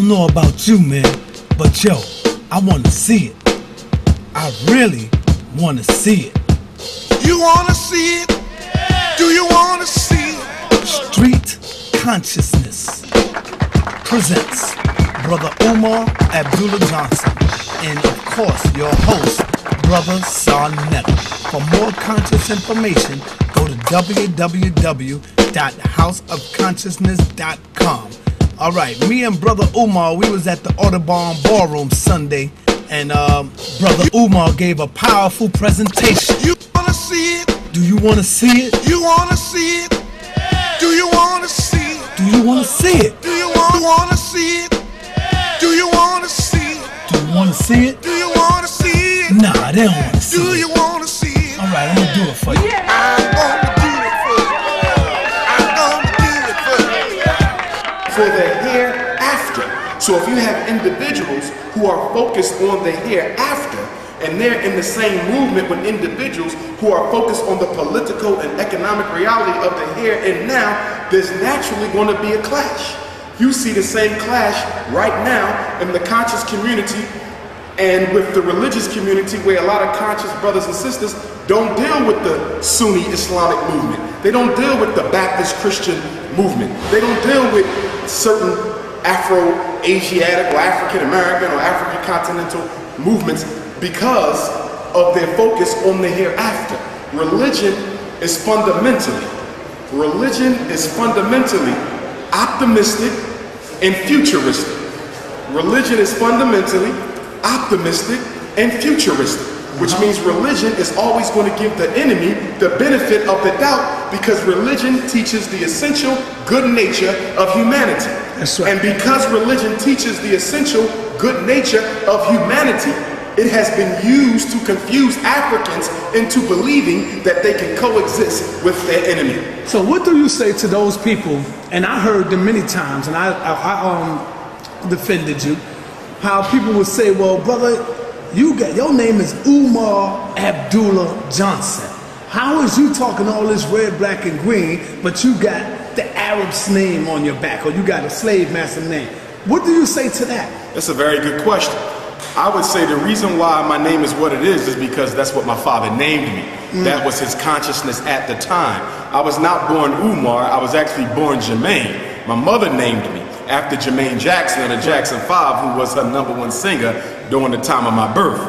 don't know about you, man, but yo, I want to see it. I really want to see it. You want to see it? Do you want to see it? Street Consciousness presents Brother Umar Abdullah Johnson and, of course, your host, Brother Sarnetta. For more conscious information, go to www.houseofconsciousness.com. All right, me and Brother Umar, we was at the Audubon Ballroom Sunday, and Brother Umar gave a powerful presentation. You want to see it? Do you want to see it? You want to see it? Do you want to see it? Do you want to see it? Do you want to see it? Do you want to see it? Do you want to see it? Do you want to see it? Nah, they don't want to see it. Do you want to see it? All right, I'm gonna do it for you. I'm going to do it for you. I'm going to do it for you. For the hereafter. So if you have individuals who are focused on the hereafter, and they're in the same movement with individuals who are focused on the political and economic reality of the here and now, there's naturally going to be a clash. You see the same clash right now in the conscious community and with the religious community, where a lot of conscious brothers and sisters don't deal with the Sunni Islamic movement. They don't deal with the Baptist Christian movement. They don't deal with certain Afro-Asiatic or African-American or African continental movements because of their focus on the hereafter. Religion is fundamentally optimistic and futuristic. Religion is fundamentally optimistic and futuristic, which means religion is always going to give the enemy the benefit of the doubt, because religion teaches the essential good nature of humanity. That's right. And because religion teaches the essential good nature of humanity, it has been used to confuse Africans into believing that they can coexist with their enemy. So what do you say to those people, and I heard them many times, and I defended you, how people would say, well, brother, your name is Umar Abdullah Johnson. How is you talking all this red, black, and green, but you got the Arab's name on your back, or you got a slave master name? What do you say to that? That's a very good question. I would say the reason why my name is what it is because that's what my father named me. That was his consciousness at the time. I was not born Umar, I was actually born Jermaine. My mother named me after Jermaine Jackson of the Jackson 5, who was her #1 singer during the time of my birth.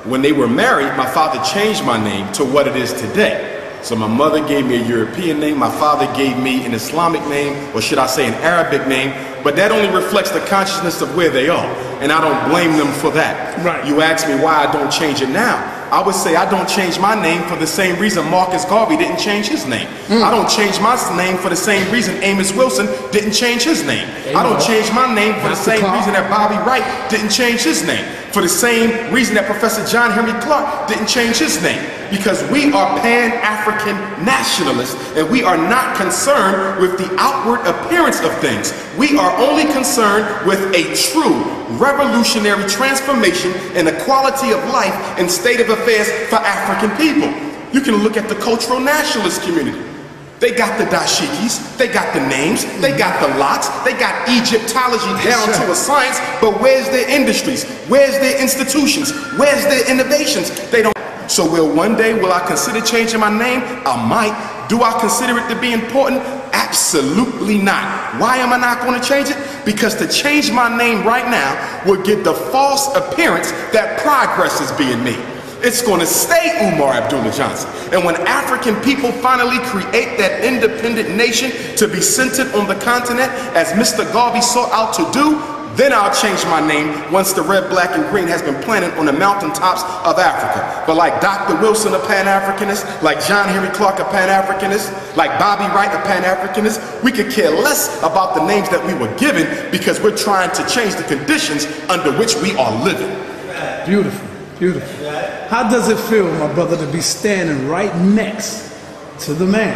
When they were married, my father changed my name to what it is today. So my mother gave me a European name, my father gave me an Islamic name, or should I say an Arabic name, but that only reflects the consciousness of where they are, and I don't blame them for that. Right. You ask me why I don't change it now. I would say I don't change my name for the same reason Marcus Garvey didn't change his name. I don't change my name for the same reason Amos Wilson didn't change his name. I don't change my name for the same reason that Bobby Wright didn't change his name. For the same reason that Professor John Henry Clark didn't change his name. Because we are Pan-African nationalists, and we are not concerned with the outward appearance of things. We are only concerned with a true revolutionary transformation in the quality of life and state of affairs for African people. You can look at the cultural nationalist community. They got the dashikis, they got the names, they got the locks, they got Egyptology down to a science, but where's their industries? Where's their institutions? Where's their innovations? They don't. So one day, will I consider changing my name? I might. Do I consider it to be important? Absolutely not. Why am I not going to change it? Because to change my name right now would give the false appearance that progress is being made. It's going to stay Umar Abdullah Johnson. And when African people finally create that independent nation to be centered on the continent, as Mr. Garvey sought out to do, then I'll change my name once the red, black, and green has been planted on the mountaintops of Africa. But like Dr. Wilson, a Pan-Africanist, like John Henry Clark, a Pan-Africanist, like Bobby Wright, a Pan-Africanist, we could care less about the names that we were given because we're trying to change the conditions under which we are living. Beautiful, beautiful. How does it feel, my brother, to be standing right next to the man?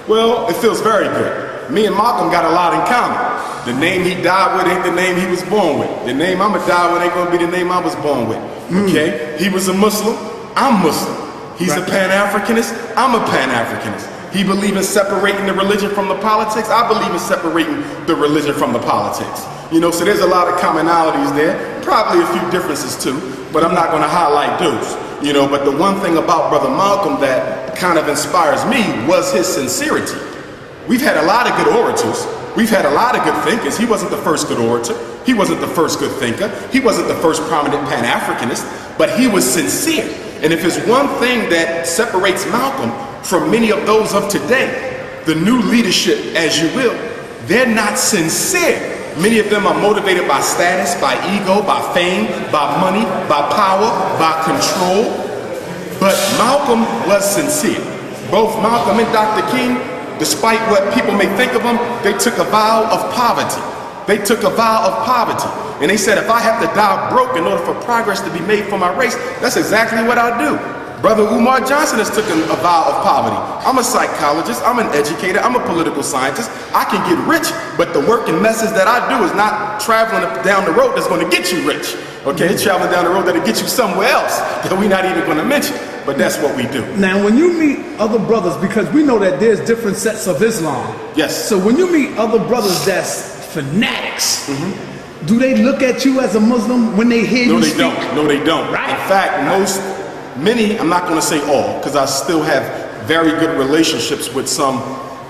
Well, it feels very good. Me and Malcolm got a lot in common. The name he died with ain't the name he was born with. The name I'ma die with ain't gonna be the name I was born with. Okay? He was a Muslim, I'm Muslim. He's a Pan-Africanist, I'm a Pan-Africanist. He believed in separating the religion from the politics. I believe in separating the religion from the politics. You know, so there's a lot of commonalities there, probably a few differences too, but I'm not going to highlight those. You know, but the one thing about Brother Malcolm that kind of inspires me was his sincerity. We've had a lot of good orators. We've had a lot of good thinkers. He wasn't the first good orator. He wasn't the first good thinker. He wasn't the first prominent Pan-Africanist, but he was sincere. And if there's one thing that separates Malcolm from many of those of today, the new leadership, as you will, they're not sincere. Many of them are motivated by status, by ego, by fame, by money, by power, by control. But Malcolm was sincere. Both Malcolm and Dr. King, despite what people may think of them, they took a vow of poverty. They took a vow of poverty. And they said, if I have to die broke in order for progress to be made for my race, that's exactly what I'll do. Brother Umar Johnson has taken a vow of poverty. I'm a psychologist, I'm an educator, I'm a political scientist. I can get rich, but the work and message that I do is not traveling down the road that's going to get you rich. Okay, it's traveling down the road that'll get you somewhere else that we're not even going to mention. But that's what we do. Now, when you meet other brothers, because we know that there's different sects of Islam. Yes. So when you meet other brothers that's fanatics, do they look at you as a Muslim when they hear you speak? No, they don't. Right. In fact, many, I'm not going to say all, because I still have very good relationships with some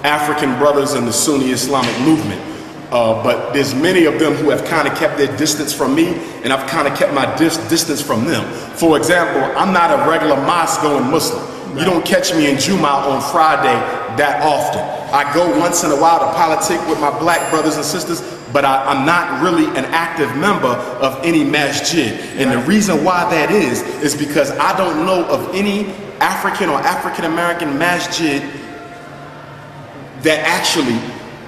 African brothers in the Sunni Islamic movement. But there's many of them who have kind of kept their distance from me, and I've kind of kept my distance from them. For example, I'm not a regular mosque-going Muslim. Right. You don't catch me in Juma on Friday that often. I go once in a while to politic with my black brothers and sisters, but I'm not really an active member of any masjid. And the reason why that is because I don't know of any African or African-American masjid that actually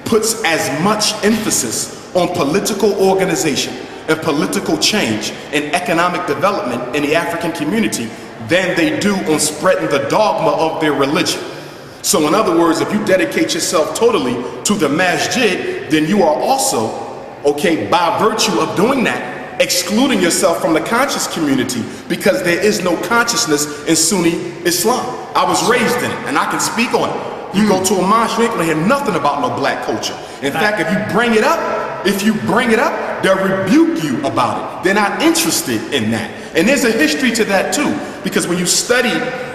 puts as much emphasis on political organization and political change and economic development in the African community than they do on spreading the dogma of their religion. So in other words, if you dedicate yourself totally to the masjid, then you are also, okay, by virtue of doing that, excluding yourself from the conscious community, because there is no consciousness in Sunni Islam. I was raised in it, and I can speak on it. You go to a mosque, you ain't gonna hear nothing about no black culture. In fact, if you bring it up, they'll rebuke you about it. They're not interested in that. And there's a history to that too, because when you study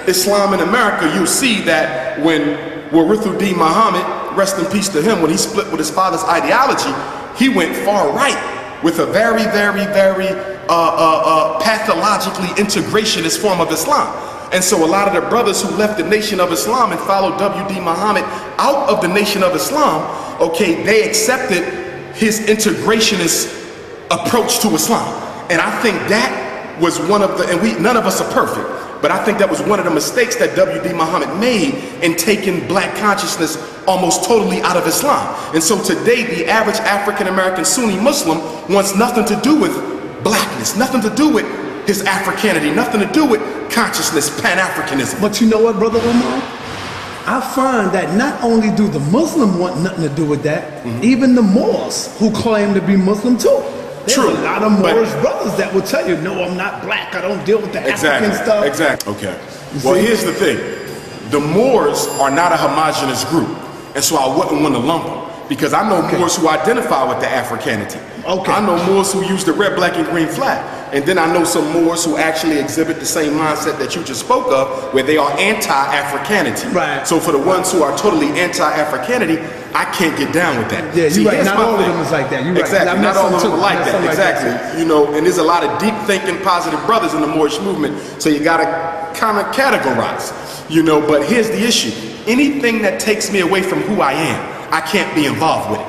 Islam in America, you'll see that when Warithuddin Muhammad, rest in peace to him, when he split with his father's ideology, he went far right with a very, very, very pathologically integrationist form of Islam. And so a lot of the brothers who left the Nation of Islam and followed W.D. Muhammad out of the Nation of Islam, okay, they accepted his integrationist approach to Islam. And I think that was one of the, and none of us are perfect, but I think that was one of the mistakes that W.D. Muhammad made in taking black consciousness almost totally out of Islam. And so today, the average African-American Sunni Muslim wants nothing to do with blackness, nothing to do with his Africanity, nothing to do with consciousness, Pan-Africanism. But you know what, Brother Umar? I find that not only do the Muslim want nothing to do with that, even the Moors who claim to be Muslim too. There's a lot of Moorish brothers that will tell you, no, I'm not black, I don't deal with the African stuff. Exactly, okay. Well, here's the thing. The Moors are not a homogenous group, and so I wouldn't want to lump them. Because I know Moors who identify with the Africanity. I know Moors who use the red, black, and green flag. And then I know some Moors who actually exhibit the same mindset that you just spoke of, where they are anti-Africanity. Right. So for the ones who are totally anti-Africanity, I can't get down with that. Yeah, you're right. Not all of them is like that. You're right. Exactly. Not all of them are like that. Exactly. You know, and there's a lot of deep thinking, positive brothers in the Moorish movement. So you got to kind of categorize, you know, but here's the issue. Anything that takes me away from who I am, I can't be involved with it.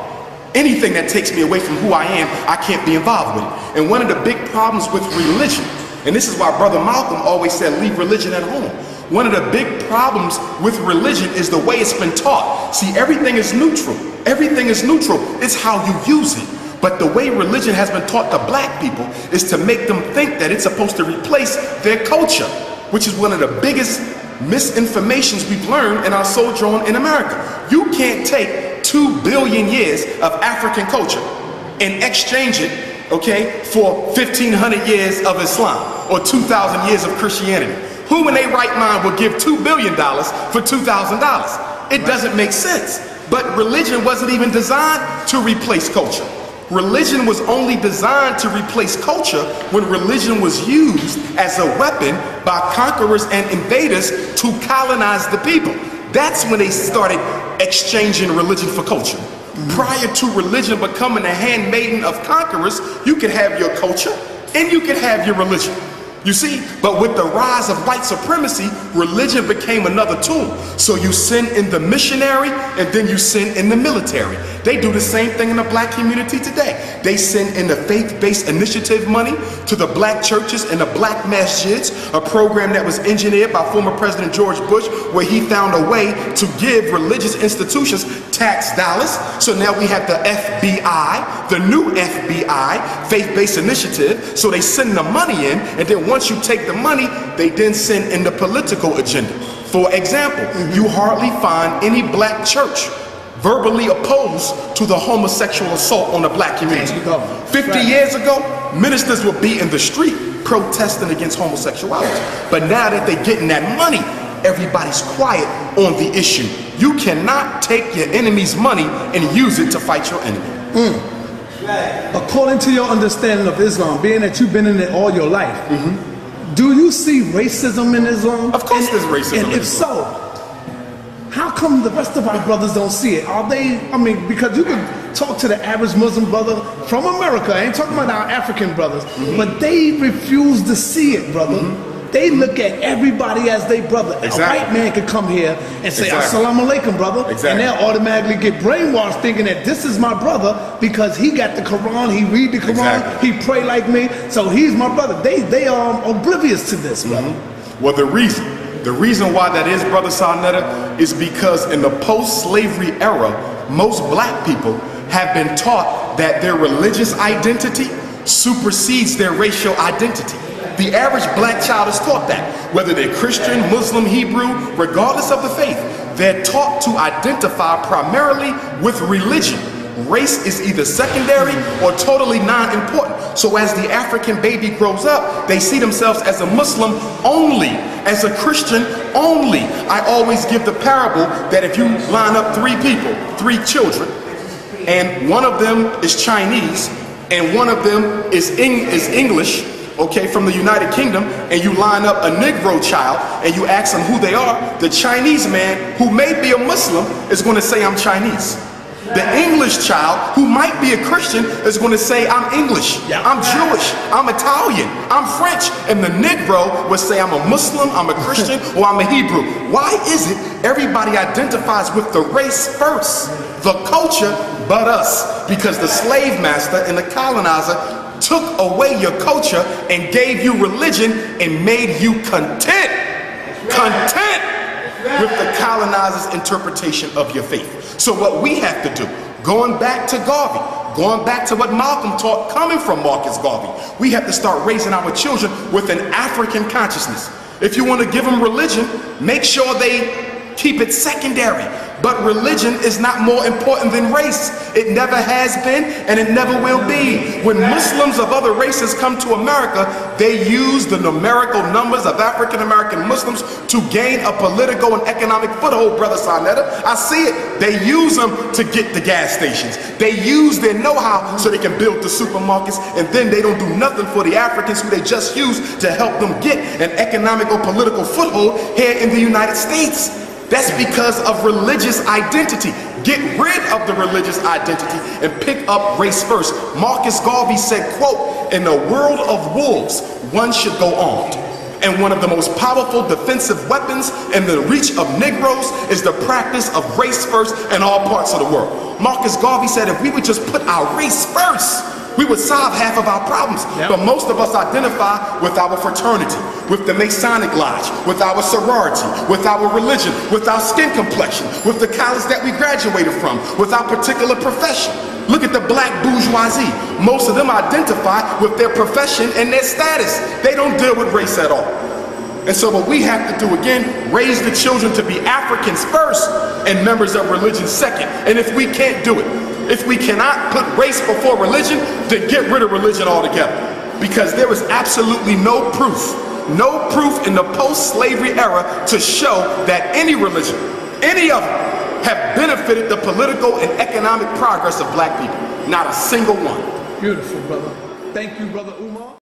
Anything that takes me away from who I am, I can't be involved with it. And one of the big problems with religion, and this is why Brother Malcolm always said, leave religion at home. One of the big problems with religion is the way it's been taught. See, everything is neutral. Everything is neutral. It's how you use it. But the way religion has been taught to black people is to make them think that it's supposed to replace their culture, which is one of the biggest misinformations we've learned in our sojourn in America. You can't take 2 billion years of African culture and exchange it, okay, for 1,500 years of Islam or 2,000 years of Christianity. Who in their right mind would give $2 billion for $2,000? It doesn't make sense. But religion wasn't even designed to replace culture. Religion was only designed to replace culture when religion was used as a weapon by conquerors and invaders to colonize the people. That's when they started exchanging religion for culture. Prior to religion becoming a handmaiden of conquerors, you could have your culture and you could have your religion. You see, but with the rise of white supremacy, religion became another tool. So you send in the missionary and then you send in the military. They do the same thing in the black community today. They send in the faith-based initiative money to the black churches and the black masjids, a program that was engineered by former President George Bush, where he found a way to give religious institutions tax dollars. So now we have the FBI, the new FBI, faith-based initiative. So they send the money in, and then once you take the money, they then send in the political agenda. For example, you hardly find any black church verbally opposed to the homosexual assault on the black community. 50 years ago, ministers would be in the street protesting against homosexuality. But now that they're getting that money, everybody's quiet on the issue. You cannot take your enemy's money and use it to fight your enemy. According to your understanding of Islam, being that you've been in it all your life, do you see racism in Islam? Of course there's racism in Islam. And if so, how come the rest of our brothers don't see it? Are they, I mean, because you can talk to the average Muslim brother from America, I ain't talking about our African brothers, but they refuse to see it, brother. They look at everybody as their brother. A white man could come here and say, Assalamu alaikum, brother. And they'll automatically get brainwashed thinking that this is my brother because he got the Quran, he read the Quran, he pray like me, so he's my brother. They are oblivious to this, brother. Well, the reason why that is, Brother Sarnetta, is because in the post-slavery era, most black people have been taught that their religious identity supersedes their racial identity. The average black child is taught that, whether they're Christian, Muslim, Hebrew, regardless of the faith, they're taught to identify primarily with religion. Race is either secondary or totally non-important. So as the African baby grows up, they see themselves as a Muslim only, as a Christian only. I always give the parable that if you line up three people, three children, and one of them is Chinese, and one of them is English, okay, from the United Kingdom, and you line up a Negro child and you ask them who they are, the Chinese man, who may be a Muslim, is going to say, I'm Chinese. The English child, who might be a Christian, is going to say, I'm English, I'm Jewish, I'm Italian, I'm French. And the Negro would say, I'm a Muslim, I'm a Christian, or I'm a Hebrew. Why is it everybody identifies with the race first, the culture, but us? Because the slave master and the colonizer took away your culture and gave you religion and made you content with the colonizer's interpretation of your faith. So what we have to do, going back to Garvey, going back to what Malcolm taught coming from Marcus Garvey, we have to start raising our children with an African consciousness. If you want to give them religion, make sure they keep it secondary. But religion is not more important than race. It never has been and it never will be. When Muslims of other races come to America, they use the numerical numbers of African American Muslims to gain a political and economic foothold, Brother Sarnetta. I see it. They use them to get the gas stations. They use their know-how so they can build the supermarkets, and then they don't do nothing for the Africans who they just use to help them get an economic or political foothold here in the United States. That's because of religious identity. Get rid of the religious identity and pick up race first. Marcus Garvey said, quote, in a world of wolves, one should go armed. And one of the most powerful defensive weapons in the reach of Negroes is the practice of race first in all parts of the world. Marcus Garvey said if we would just put our race first, we would solve half of our problems. But most of us identify with our fraternity, with the Masonic Lodge, with our sorority, with our religion, with our skin complexion, with the college that we graduated from, with our particular profession. Look at the black bourgeoisie. Most of them identify with their profession and their status. They don't deal with race at all. And so what we have to do, again, raise the children to be Africans first and members of religion second. And if we can't do it, if we cannot put race before religion, then get rid of religion altogether. Because there is absolutely no proof in the post-slavery era to show that any religion, any of them, have benefited the political and economic progress of black people. Not a single one. Beautiful, brother. Thank you, Brother Umar.